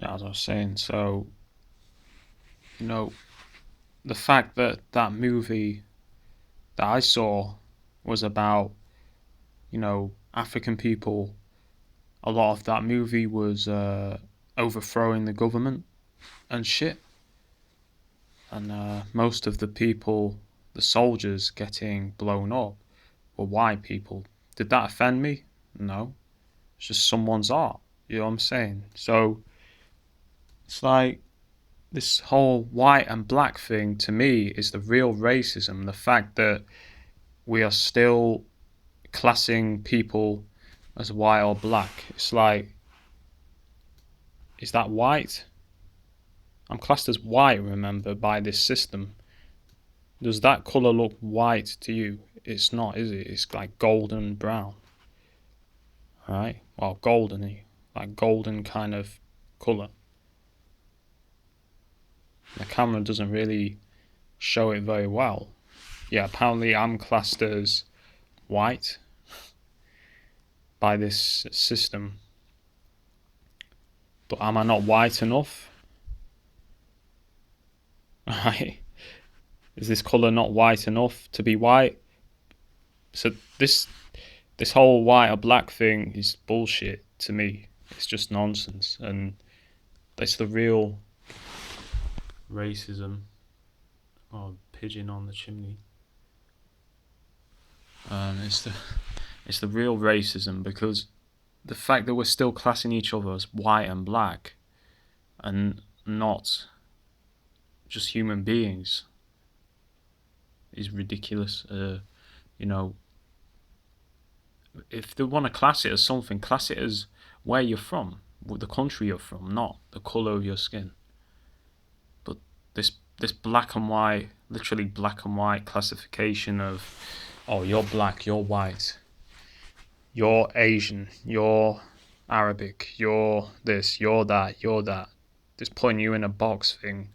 Yeah, as I was saying, so, you know, the fact that that movie that I saw was about, African people, a lot of that movie was overthrowing the government and shit. And most of the people, the soldiers getting blown up, were white people. Did that offend me? No. It's just someone's art. You know what I'm saying? So it's like this whole white and black thing to me is the real racism. The fact that we are still classing people as white or black. It's like, is that white? I'm classed as white, remember, by this system. Does that colour look white to you? It's not, is it? It's like golden brown. Right? Well, goldeny. Like golden kind of colour. The camera doesn't really show it very well. Yeah, apparently I'm classed as white by this system. But am I not white enough? Right? Is this colour not white enough to be white? So this whole white or black thing is bullshit to me. It's just nonsense, and it's the real racism. Oh, pigeon on the chimney. It's the real racism, because the fact that we're still classing each other as white and black and not just human beings is ridiculous. You know, if they want to class it as something, class it as where you're from, the country you're from, not the colour of your skin. But this black and white, literally black and white classification of, oh, you're black, you're white, you're Asian, you're Arabic, you're this, you're that, you're that. This putting you in a box thing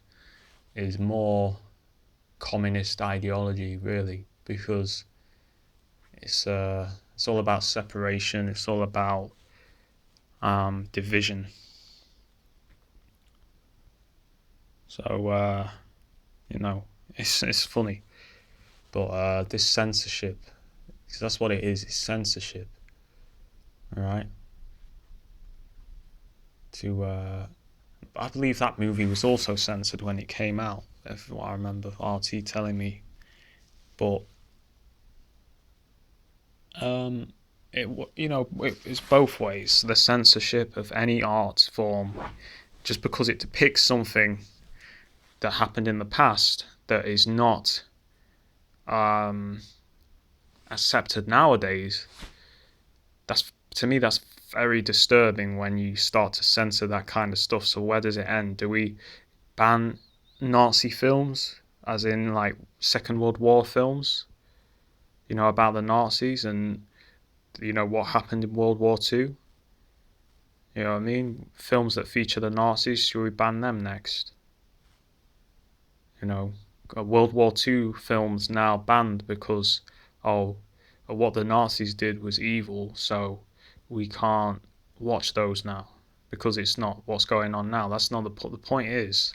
is more communist ideology, really, because it's all about separation. It's all about division. So it's funny, but this censorship, because that's what it is. It's censorship, all right. I believe that movie was also censored when it came out. If what I remember, RT telling me, but um, it's both ways. The censorship of any art form, just because it depicts something that happened in the past that is not um, accepted nowadays. That's, to me, that's very disturbing when you start to censor that kind of stuff. So where does it end? Do we ban Nazi films, as in like Second World War films? About the Nazis and what happened in World War Two. You know what I mean? Films that feature the Nazis, should we ban them next? World War Two films now banned because, oh, what the Nazis did was evil, so we can't watch those now because it's not what's going on now. That's not the point. Is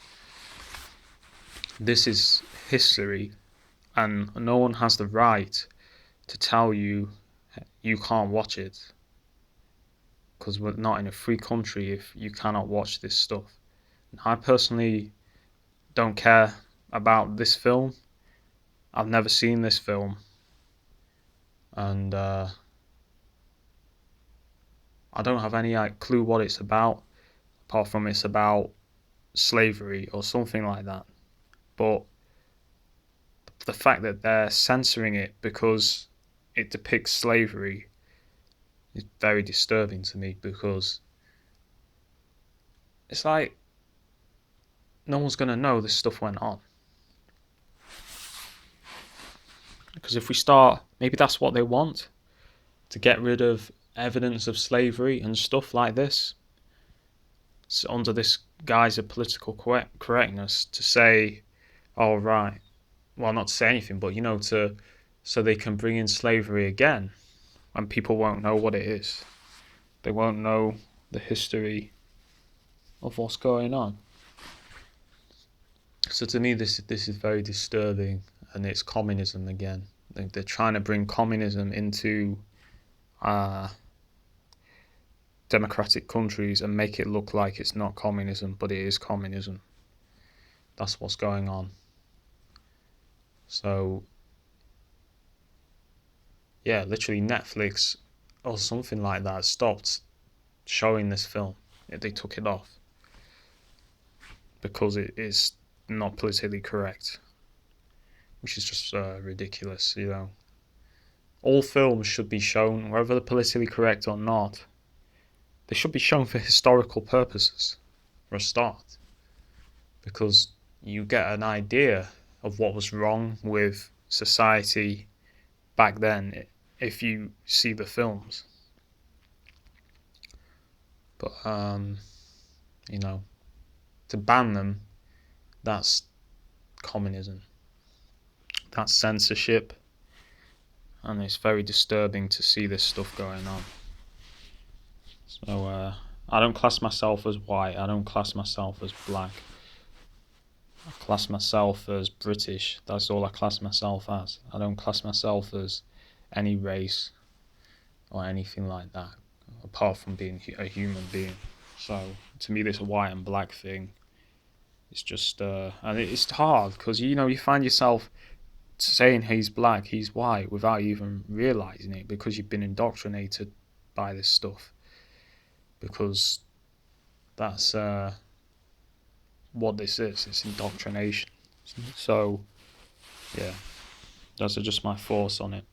this is history, and no one has the right to tell you you can't watch it, because we're not in a free country if you cannot watch this stuff. I personally don't care about this film. I've never seen this film, and I don't have any clue what it's about, apart from it's about slavery or something like that. But the fact that they're censoring it because it depicts slavery is very disturbing to me, because it's like no one's going to know this stuff went on. Because if we start, maybe that's what they want, to get rid of evidence of slavery and stuff like this, so under this guise of political correctness, to say, oh right, well, not to say anything, but so they can bring in slavery again, and people won't know what it is. They won't know the history of what's going on. So to me, this is very disturbing, and it's communism again. They're trying to bring communism into uh, democratic countries and make it look like it's not communism, but it is communism. That's what's going on. So yeah, literally Netflix or something like that stopped showing this film. They took it off because it is not politically correct, which is just ridiculous. All films should be shown, whether they're politically correct or not. They should be shown for historical purposes, for a start, because you get an idea of what was wrong with society back then if you see the films. But to ban them, that's communism. That's censorship, and it's very disturbing to see this stuff going on. So I don't class myself as white. I don't class myself as black. I class myself as British. That's all I class myself as. I don't class myself as any race or anything like that, apart from being a human being. So to me, this white and black thing, it's just, and it's hard because you find yourself saying he's black, he's white, without even realizing it because you've been indoctrinated by this stuff. Because that's what this is. It's indoctrination. So yeah, those are just my thoughts on it.